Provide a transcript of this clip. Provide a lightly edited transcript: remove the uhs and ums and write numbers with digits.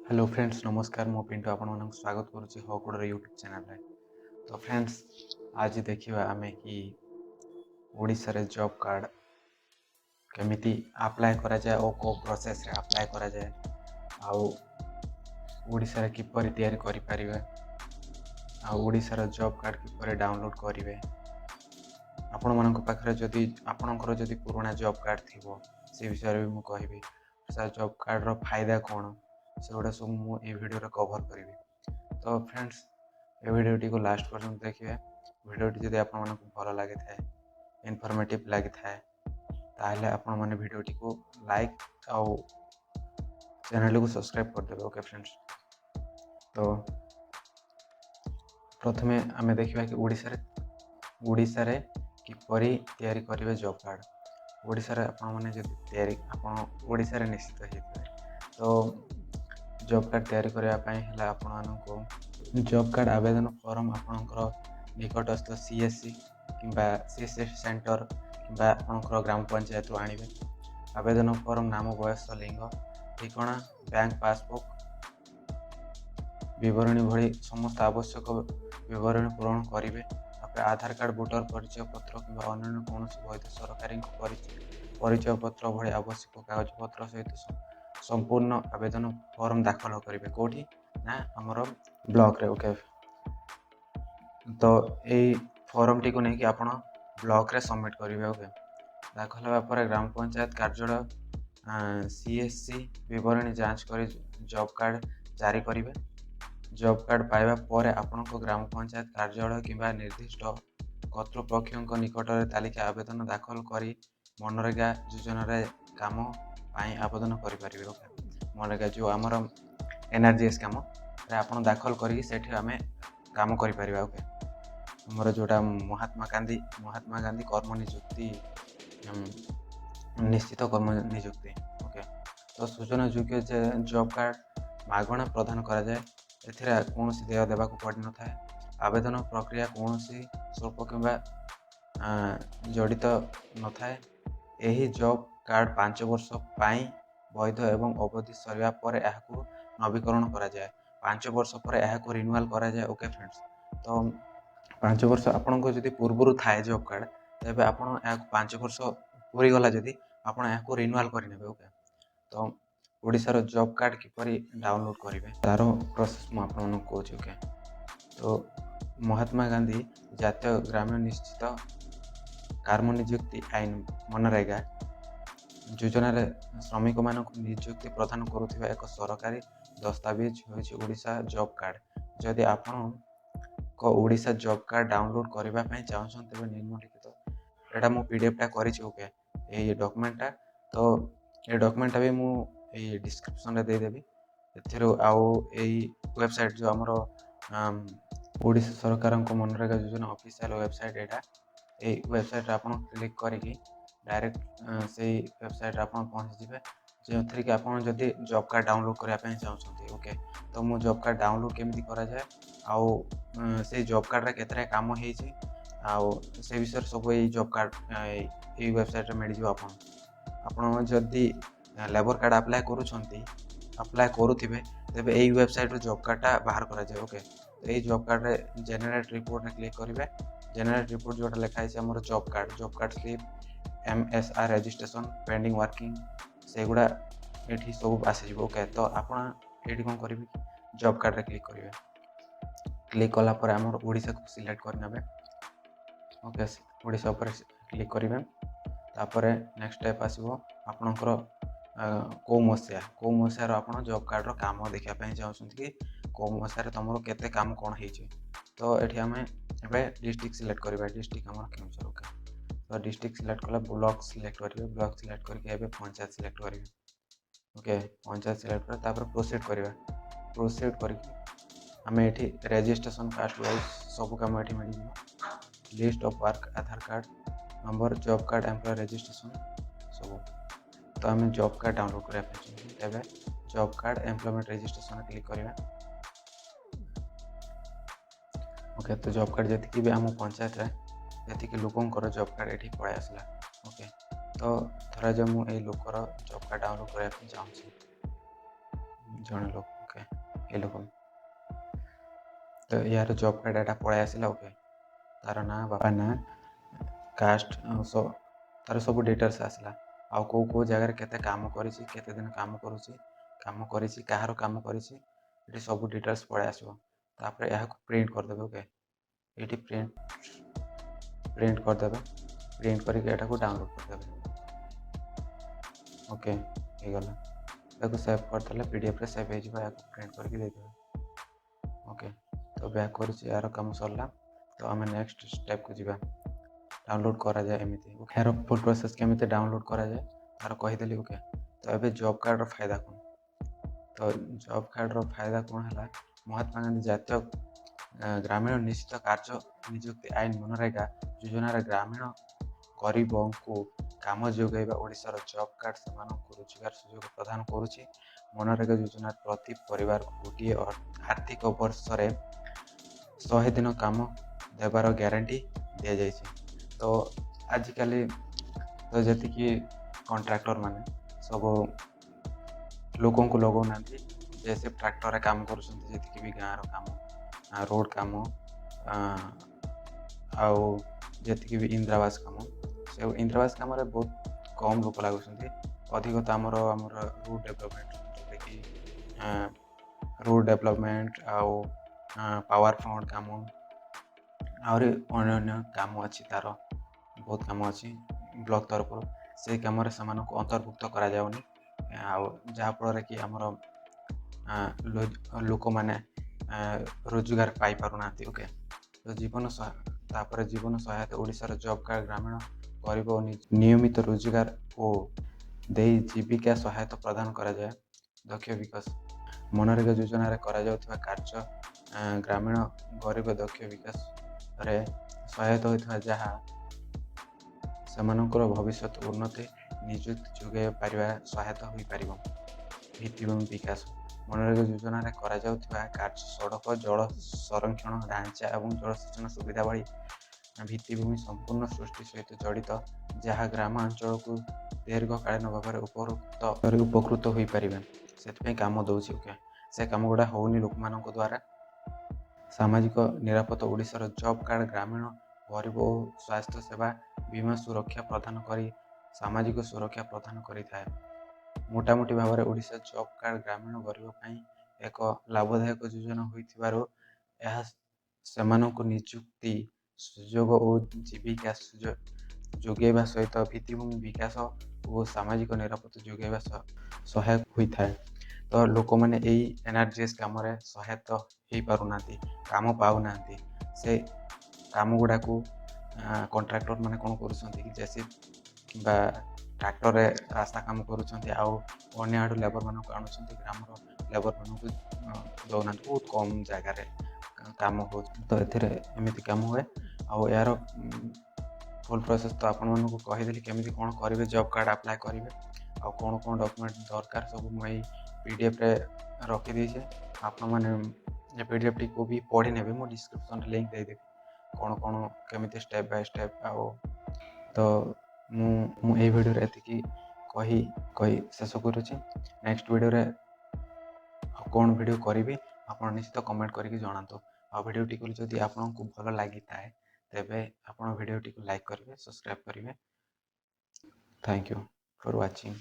Hello friends नमस्कार मो पिंटू आपन स्वागत करुच्ची हकुड़ यूट्यूब चैनल रे। तो फ्रेंड्स आज देखिए आम कि ओडिशा रे जॉब कार्ड केमिति अप्लाई करा जाए और को प्रोसेस रे अप्लाई करा जाए आउ ओडिशा रे किपरि तैयारी करि परिबे आउ ओडिशा रे जॉब कार्ड किपरि डाउनलोड करिवे आपण मानक पाखरे जदि आपणकर जदि पुराना जॉब कार्ड थिबो से विषय रे मु कहबी जॉब कार्ड रो फायदा कोन से गुड़ा सब मुझे वीडियो कवर करी। तो फ्रेंड्स ये वीडियो को लास्ट पर्यंत देखिए। वीडियोटी जब आपको भल लगी था इनफॉर्मेटिव लगी था ताहले आपण माने वीडियोटी को लाइक आउ चैनल को सब्सक्राइब कर देबे। ओके फ्रेंड्स तो प्रथमे आमे देखिबा कि ओडिशा रे किपरि तैयारी करिवे जॉब कार्ड। ओडिशा रे आपण माने जदि तैयारी आपण ओडिशा रे निश्चित हेतै तो जॉब कार्ड तैयारी करने आपको जॉब कार्ड आवेदन फॉर्म आपणकर निकटस्थ सीएससी किंबा सीएससी सेंटर किंबा आपणकर ग्राम पंचायत आणवे। आवेदन फॉर्म नाम बयस लिंग ठिकाना बैंक पासबुक विवरणी भली समस्त आवश्यक विवरणी पूरण करेंगे। आधार कार्ड वोटर परिचय पत्र कि अन्य कौन वैध सरकारी परिचय पत्र भली आवश्यक कागज पत्र सहित संपूर्ण आवेदन फॉर्म दाखल करेंगे कौटी ना आमर ब्लॉक रे। ओके तो यही फॉर्म टी को लेकिन आप ब्लॉक रे सबमिट करेंगे। ओके दाखल होगा ग्राम पंचायत कार्यालय सीएससी विवरणी जांच कर जॉब कार्ड जारी करेंगे। जॉब कार्ड पाइबा परे आपनको ग्राम पंचायत कार्यालय किंबा निर्दिष्ट कर्तृपक्ष निकट में तालिका आवेदन दाखल करी मनरेगा योजना रे काम पाई आवेदन करेंगे। मनरेगा जो आमर एनआरजीएस काम आप दाखल करें काम करें। ओके आमर जोटा महात्मा गांधी कर्म निजुक्ति निश्चित कर्म निजुक्ति। ओके तो सूचना योग्य जॉब कार्ड मागणा प्रदान करा जाए एथिरा कौन देय देवा पड़ न था। आवेदन प्रक्रिया कौन शुल्क किंबा जड़ित न था। यही जॉब कार्ड 5 वर्ष पाई वैध एवं अवधि सरिया पर यहाकू नवीकरण करा जाए 5 वर्ष पर यहाकू रिन्यूअल करा जाए। ओके फ्रेंड्स तो 5 वर्ष आपन को जदि पूर्व थाए जॉब कार्ड तेबे आपन 5 वर्ष पूरी गला जदि आपन यहाकू रिन्यूअल करिनेबे। ओके तो ओडिशा रो जॉब कार्ड किपरि डाउनलोड करेंगे तार प्रोसेस मु आपन को कहूँ। ओके तो महात्मा गांधी जातीय ग्रामीण निश्चित कर्म निजुक्ति आईन मनरेगा योजना रे श्रमिक मानक नियुक्ति प्रदान करुवा एक सरकारी दस्तावेज होइछि ओडिशा जॉब कार्ड। जदि आपण को ओडिशा जॉब कार्ड डाउनलोड करबा पई चाहछन तबे निम्नलिखित एटा मु पीडीएफ टा करिछि। ओके ए डॉक्यूमेंट तो ये डॉक्यूमेंट भी मु ए डिस्क्रिप्शन रे दे देबी एथिरो आउ ए वेबसाइट जो हमरो ओडिशा सरकार को मनरेगा योजना ऑफिशियल वेबसाइट एटा ए वेबसाइट आप क्लिक करके डायरेक्ट से वेबसाइट आप पहुँच जाए जो थी कि आपड़ जदि जॉब कार्ड डाउनलोड करने चाहते। ओके तो मु जॉब कार्ड डाउनलोड केमी करा जाए आउ से जॉब कार्ड रे केतरा काम होइछि आउ से विषय सब ये जॉब कार्ड ये वेबसाइट रे मिल जिवो। आपन जदि लेबर कार्ड अप्लाई करुथिबे तेबे एई वेबसाइट रे जॉब कार्ड बाहर करा जाए। ओके तो ये जॉब कार्ड रे जनरेट रिपोर्ट रे क्लिक करेंगे। जनरेट रिपोर्ट जोटा लिखाई आमर job card slip MSR registration pending working से गुड़ा ये सब आसीज। ओके तो आपन ये कौन करेंगे जॉब कार्ड रे क्लिक करेंगे। क्लिक कलापर आम ओडिशा को सिलेक्ट करने। ओके ओडिशा पर क्लिक करेंगे तापर नेक्स्ट स्टेप आसो आपणकर कौ मसीहार आप जॉब कार्ड रो काम देखापी चाहते कि कौ मसीहार तुम केते काम कौन हो। तो ये आम ए डिस्ट्रिक्ट सिलेक्ट करवा डिस्ट्रिक्ट आम केउझर। ओके तो डिस्ट्रिक्ट सिलेक्ट कला ब्लॉक सिलेक्ट करेंगे ब्लॉक सिलेक्ट करके पंचायत सिलेक्ट करेंगे। ओके पंचायत सिलेक्ट कर प्रोसीड करवा प्रोसीड करके आम ये रजिस्ट्रेशन कास्ट वाइज सब कम ये मिल जाए list of work Aadhaar card number job card employ registration सब। तो आम जॉब कार्ड डाउनलोड करने तेरे job card employment registration click करवा। ओके तो जॉब कार्ड जी भी आम पंचायत जी लोकर जॉब कार्ड ये पलि आसला। ओके तो थोड़ा जो मुझे लोकर जॉब कार्ड डाउनलोड करने चाहूँ जड़े लोक। ओके ये लोक तो यार जॉब कार्ड एटा पळाइ आसिला ओके तार ना बापा ना कास्ट तार सब डिटेल्स आसला आ को जगह केते काम करिछि केते दिन काम करूछि काम करिछि काहार काम करिछि एटी सब डिटेल्स पळाइ आसिबो तापर यहाँ प्रिंट कर देबे ओके एटी प्रिंट कर देबे प्रिंट करके एटा को डाउनलोड कर देबे ओके हे गला ताको सेव कर देले पीडीएफ रे सेव हे जिबा याको प्रिंट करके दे देबे ओके तो बैक करूछि यार काम सरला तो आम नेक्स्ट स्टेप को जीवा डाउनलोड करा जाए एमती यार फुल प्रोसेस केमिति डाउनलोड करा जाए तार कहीदेली ओके तो ये जॉब कार्ड फायदा कौन तो जॉब कार्ड फायदा कौन है महात्मा गांधी जातीय ग्रामीण निश्चित कार्य नियुक्ति आईन मनरेगा योजनार ग्रामीण गरीब को काम जोगेबा ओडिशार जॉब कार्ड से रोजगार सुजोग प्रदान करुछि मनरेगा योजना प्रति परिवार गोटे आर्थिक वर्ष 100 दिन काम देवार ग्यारंटी दि जाइए तो आजिकल तो जी कॉन्ट्रैक्टर माने सब लोकों को लगौना जैसे ट्रैक्टर रे काम कर भी गाँव काम रोड काम आउ जी भी इंदिरावास काम से इंदिरावास काम रे बहुत कम लोक लगुच अधिक तो आमर रोड डेवलपमेंट देखिए रोड डेवलपमेंट आउ पावर फ्रंट काम आहरी अन्य काम अच्छी तार बहुत काम अच्छी ब्लॉक तरफ से कम अंतर्भुक्त करा जाउनी जहाँफल कि आमर लोक मैंने रोजगार पाई पारुना ओके तो जीवन सहायता ओडिशार जॉब कार्ड ग्रामीण गरीब नियमित रोजगार ओ दे जीविका सहायता प्रदान करा जाए दक्ष विकास मनरेगा योजना कार्य ग्रामीण गरीब दक्ष विकास रे सहायता होता जहाँ सेमानकर भविष्य उन्नति नियुक्ति जोगे पारिबा सहायता हो पार भित्तिभूमि विकास मनरेगा योजना कार्य सड़क जल संरक्षण ढांचा और जलसेचन सुविधा भली भित्तिभूमि संपूर्ण सृष्टि सहित जड़ित जहाँ ग्रामांचल को दीर्घकालीन भाव में उपकृत हो पारे से कम दौर ओके से कम गुड़ा होनी लोक मान द्वारा सामाजिक निरापत्ता ओडिशार जॉब कार्ड ग्रामीण गरीब और स्वास्थ्य सेवा बीमा सुरक्षा प्रदान करी सामाजिक सुरक्षा प्रदान करिथाए मोटामोटी भाव में ओडिशा जॉब कार्ड ग्रामीण गरीब पाई एक लाभदायक योजना होइथिबारो यह सेमानंको नियुक्ति सुजोग और जीविका जोगेबा सहित भित्तिभूमि विकास और सामाजिक निरापत्ता जोगेबा सहायक होता है तो लोक मैंने यही एनआरजीएस कम सहायता हो पारना काम पाऊना से काम गुड़ा को कॉन्ट्रैक्टर माने कौन कर जैसे कि ट्रैक्टर रे रास्ता काम कर आड़ लेबर मान को आणुं ग्राम लेबर मान को दौना बहुत कम जगार काम हो तो एमती काम हुए यार फुल प्रोसेस तो आपण मानक कहीदेली केमी कौन करेंगे जॉब कार्ड अप्लाई करेंगे आ कौन कौन डॉक्यूमेंट दरकार सब मुझे पीडीएफ रे रखी दीजिए आपण मैंने पीडीएफ टी को भी पढ़ी ने मो डिस्क्रिप्शन लिंक दे देवी कौन कौन केमी स्टेप बाय स्टेप तो मुझे वीडियो रे एतिकी कही शेष करुँची नेक्स्ट वीडियो रे कौन वीडियो करी आप निश्चित कमेंट करके जनातु आ वीडियो टी जदि आपको भल लगी थाए तेबे आप वीडियो टी लाइक करेंगे सब्सक्राइब करेंगे थैंक यू फॉर वाचिंग।